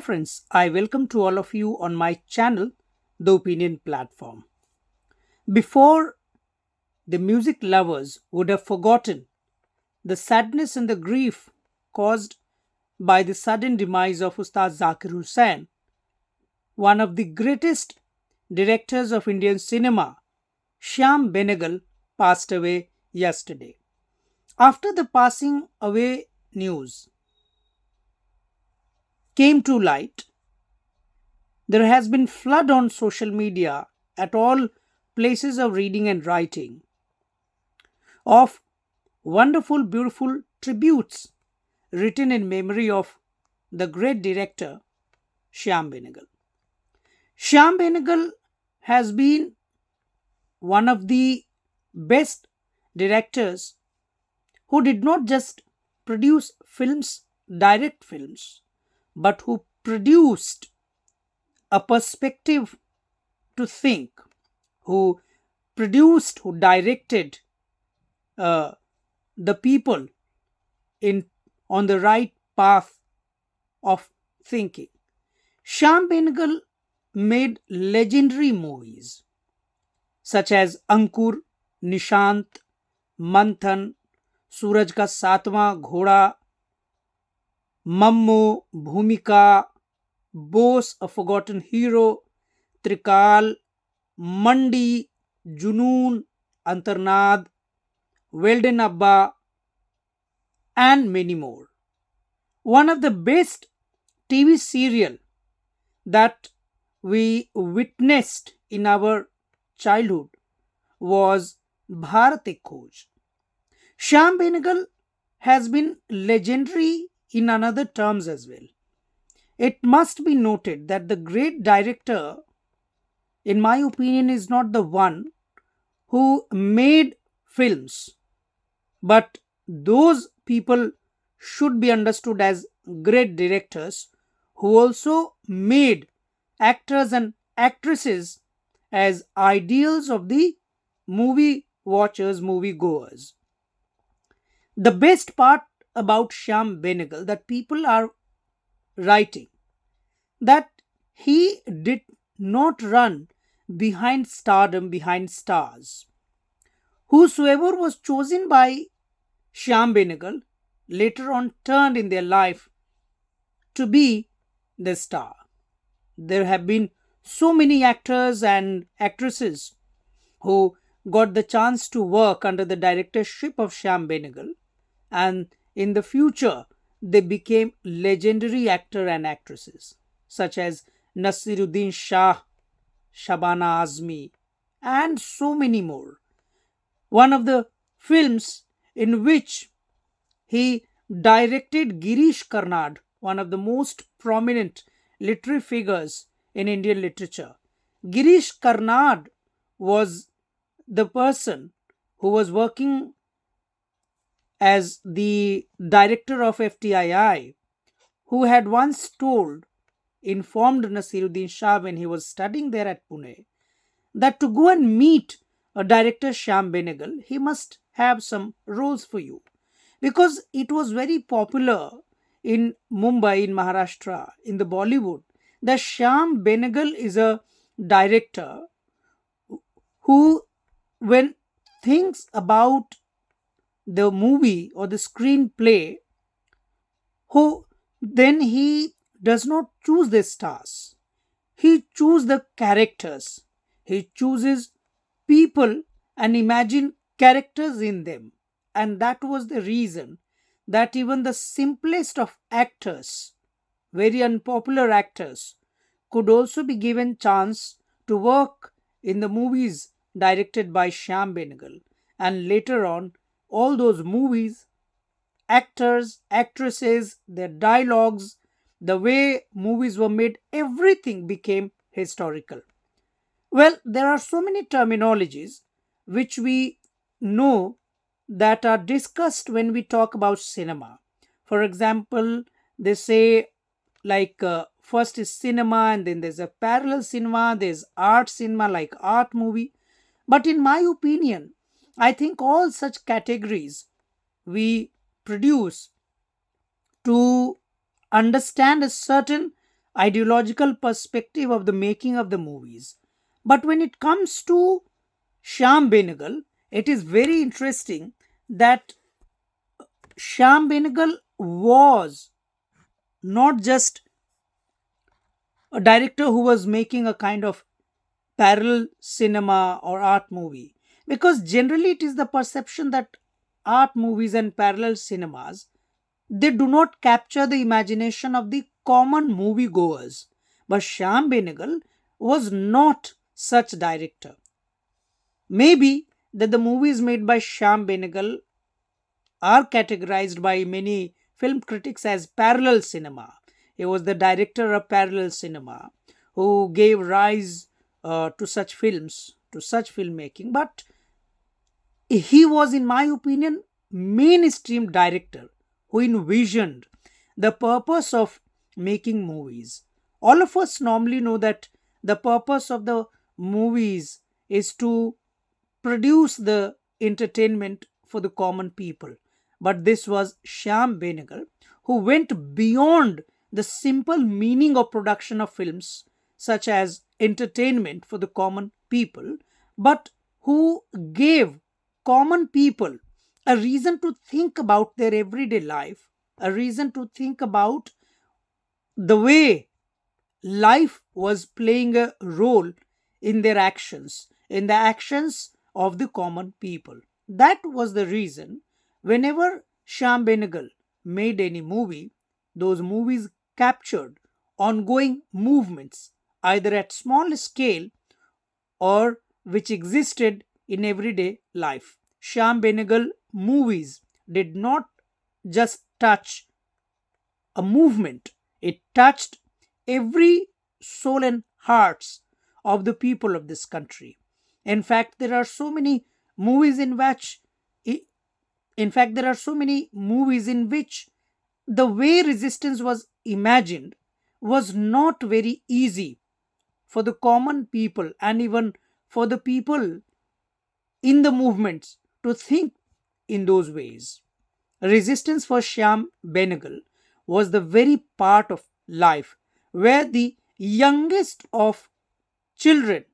friends, I welcome to all of you on my channel, The Opinion Platform. Before, the music lovers would have forgotten the sadness and the grief caused by the sudden demise of Ustad Zakir Hussain, one of the greatest directors of Indian cinema. Shyam Benegal passed away yesterday. After the passing away news came to light, there has been flood on social media at all places of reading and writing of wonderful, beautiful tributes written in memory of the great director Shyam Benegal. Shyam Benegal has been one of the best directors who did not just produce films, direct films, but who produced a perspective to think, who produced, who directed uh, the people in on the right path of thinking. Shyam Benegal made legendary movies such as Ankur, Nishant, Manthan, सूरज का सातवां घोड़ा, मम्मो, भूमिका, बोस अ forgotten hero, त्रिकाल, मंडी, जुनून, Antarnad, well done अब्बा, and many more. One of the best TV serial that we witnessed in our childhood was Bharat Ek Khoj. Shyam Benegal has been legendary in another terms as well. It must be noted that the great director, in my opinion, is not the one who made films, but those people should be understood as great directors who also made actors and actresses as ideals of the movie watchers, movie goers. The best part about Shyam Benegal that people are writing that he did not run behind stardom, behind stars. Whosoever was chosen by Shyam Benegal later on turned in their life to be the star. There have been so many actors and actresses who got the chance to work under the directorship of Shyam Benegal, and in the future they became legendary actor and actresses such as Nasiruddin Shah, Shabana Azmi, and so many more. One of the films in which he directed Girish Karnad, one of the most prominent literary figures in Indian literature. Girish Karnad was the person who was working as the director of FTII, who had once informed Nasiruddin Shah when he was studying there at Pune, that to go and meet a director Shyam Benegal, he must have some roles for you. Because it was very popular in Mumbai, in Maharashtra, in the Bollywood, that Shyam Benegal is a director who, when thinks about the movie or the screenplay, who then he does not choose the stars. He chooses the characters. He chooses people and imagine characters in them. And that was the reason that even the simplest of actors, very unpopular actors, could also be given chance to work in the movies directed by Shyam Benegal. And later on, all those movies, actors, actresses, their dialogues, the way movies were made, everything became historical. Well, there are so many terminologies which we know that are discussed when we talk about cinema. For example, they say first is cinema, and then there's a parallel cinema, there's art cinema like art movie. But in my opinion, I think all such categories we produce to understand a certain ideological perspective of the making of the movies. But when it comes to Shyam Benegal, it is very interesting that Shyam Benegal was not just a director who was making a kind of parallel cinema or art movie, because generally it is the perception that art movies and parallel cinemas, they do not capture the imagination of the common moviegoers. But Shyam Benegal was not such director. Maybe that the movies made by Shyam Benegal are categorized by many film critics as parallel cinema. He was the director of parallel cinema who gave rise to such films, to such filmmaking. But he was, in my opinion, mainstream director who envisioned the purpose of making movies. All of us normally know that the purpose of the movies is to produce the entertainment for the common people. But this was Shyam Benegal who went beyond the simple meaning of production of films, such as entertainment for the common people, but who gave common people a reason to think about their everyday life, a reason to think about the way life was playing a role in their actions, in the actions of the common people. That was the reason whenever Shyam Benegal made any movie, those movies captured ongoing movements, either at small scale or which existed in everyday life. Shyam Benegal movies did not just touch a movement, it touched every soul and hearts of the people of this country. In fact, there are so many movies in which there are so many movies in which the way resistance was imagined was not very easy for the common people and even for the people in the movements to think in those ways. Resistance for Shyam Benegal was the very part of life where the youngest of children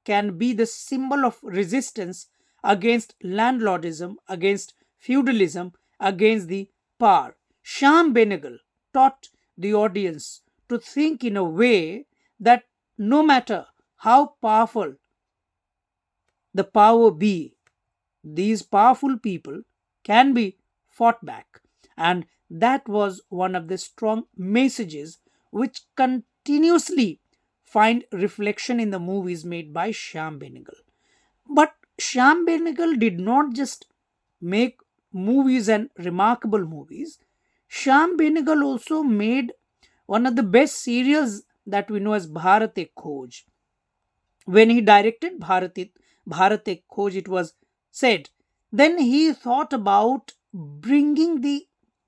can be the symbol of resistance against landlordism, against feudalism, against the power. Shyam Benegal taught the audience to think in a way that no matter how powerful the power be, these powerful people can be fought back. And that was one of the strong messages which continuously find reflection in the movies made by Shyam Benegal. But Shyam Benegal did not just make movies and remarkable movies. Shyam Benegal also made one of the best serials that we know as Bharat Ek Khoj. When he directed Bharat Ek Khoj, it was said, then he thought about bringing the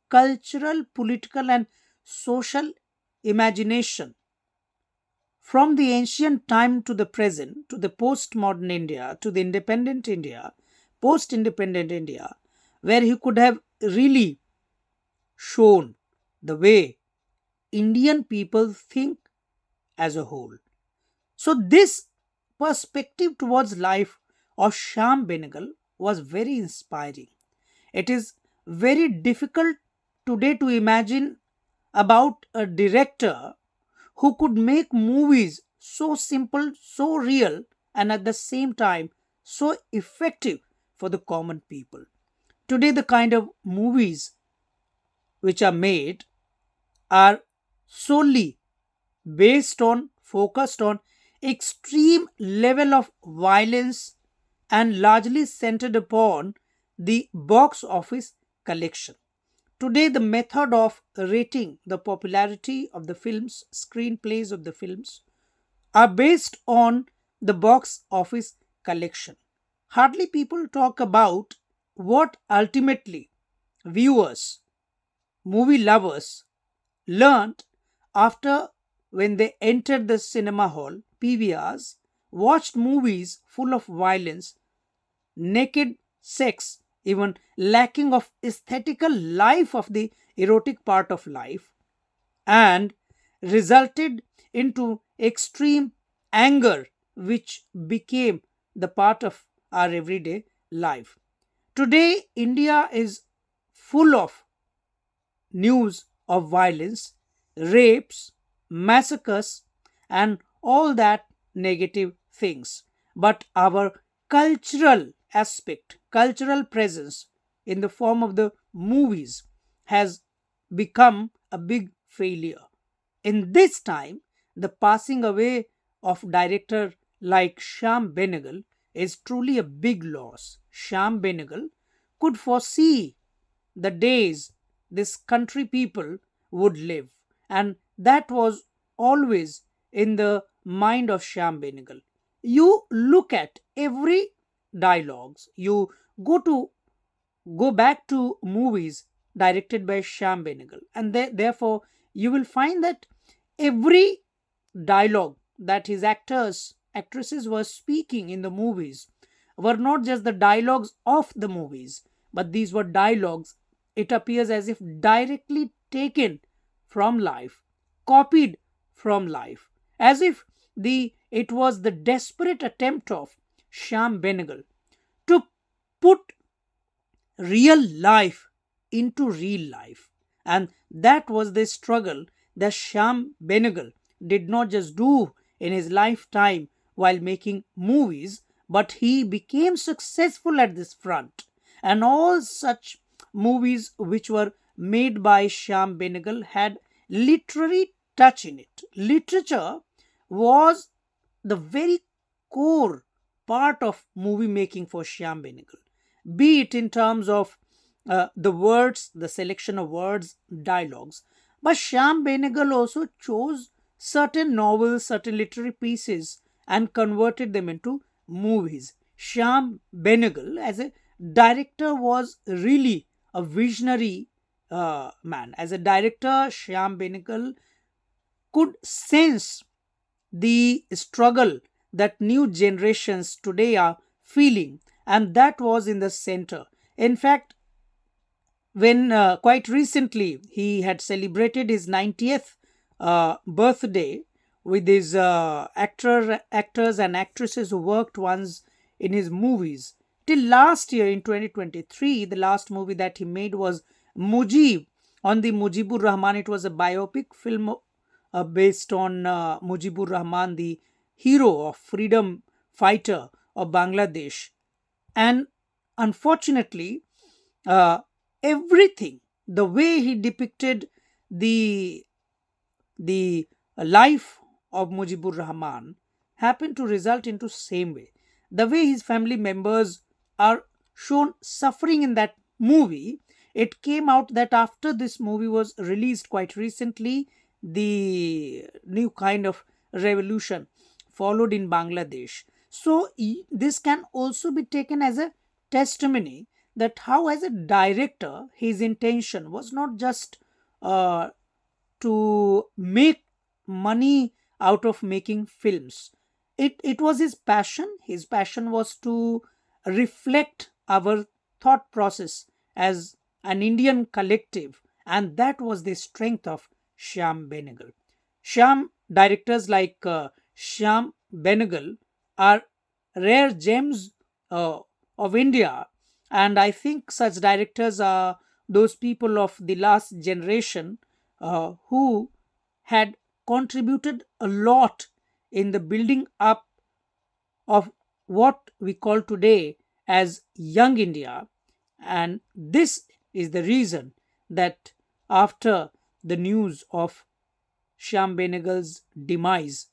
cultural, political, and social imagination from the ancient time to the present, to the postmodern India, to the independent India, post independent India, where he could have really shown the way Indian people think as a whole. So, this perspective towards life of Shyam Benegal was very inspiring. It is very difficult today to imagine about a director who could make movies so simple, so real, and at the same time so effective for the common people. Today, the kind of movies which are made are solely based on, focused on extreme level of violence and largely centered upon the box office collection. Today, the method of rating the popularity of the films, screenplays of the films, are based on the box office collection. Hardly people talk about what ultimately viewers, movie lovers, learned after when they entered the cinema hall, PVRs, watched movies full of violence, naked sex, even lacking of aesthetical life of the erotic part of life, and resulted into extreme anger, which became the part of our everyday life. Today, India is full of news of violence, rapes, massacres, and all that negative things. But our cultural aspect, cultural presence in the form of the movies has become a big failure. In this time, the passing away of director like Sham Benegal is truly a big loss. Sham Benegal could foresee the days this country people would live, and that was always in the mind of Sham Benegal. You look at every dialogues, you go to go back to movies directed by Sham Benegal, and therefore you will find that every dialogue that his actresses were speaking in the movies were not just the dialogues of the movies, but these were dialogues, it appears, as if directly taken from life, copied from life, as if the it was the desperate attempt of Sham Benegal to put real life into real life. And that was the struggle that Sham Benegal did not just do in his lifetime while making movies, but he became successful at this front. And all such movies which were made by Sham Benegal had literary touch in it. Literature was the very core part of movie making for Shyam Benegal, be it in terms of the words, the selection of words, dialogues. But Shyam Benegal also chose certain novels, certain literary pieces, and converted them into movies. Shyam Benegal, as a director, was really a visionary man. As a director, Shyam Benegal could sense the struggle that new generations today are feeling, and that was in the center. In fact, when quite recently he had celebrated his 90th birthday with his actors and actresses who worked once in his movies. Till last year in 2023, the last movie that he made was Mujib, on the Mujibur Rahman. It was a biopic film based on Mujibur Rahman, the hero of freedom fighter of Bangladesh. And unfortunately, uh, everything, the way he depicted the the life of Mujibur Rahman, happened to result into same way. The way his family members are shown suffering in that movie, it came out that after this movie was released quite recently, the new kind of revolution followed in Bangladesh. So this can also be taken as a testimony that how, as a director, his intention was not just uh, to make money out of making films. It was his passion. His passion was to reflect our thought process as an Indian collective, and that was the strength of Shyam Benegal. Shyam directors like Shyam Benegal are rare gems uh, of India, and I think such directors are those people of the last generation who had contributed a lot in the building up of what we call today as Young India. And this is the reason that after the news of Shyam Benegal's demise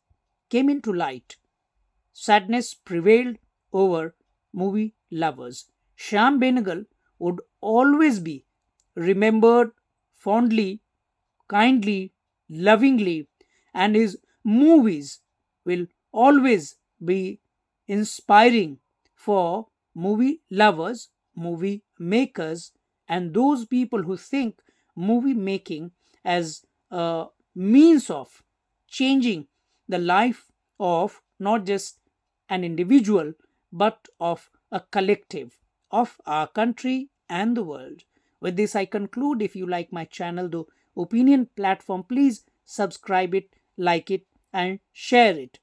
came into light, sadness prevailed over movie lovers. Shyam Benegal would always be remembered fondly, kindly, lovingly, and his movies will always be inspiring for movie lovers, movie makers, and those people who think movie making as a means of changing the life of not just an individual but of a collective of our country and the world. With this, I conclude. If you like my channel, the opinion platform, please subscribe it, like it, and share it.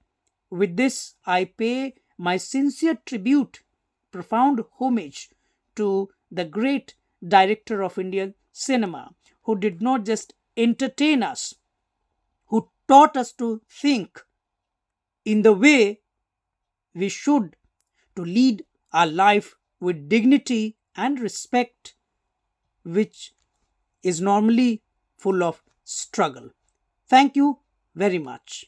With this, I pay my sincere tribute, profound homage to the great director of Indian cinema who did not just entertain us, who taught us to think in the way we should, to lead our life with dignity and respect, which is normally full of struggle. Thank you very much.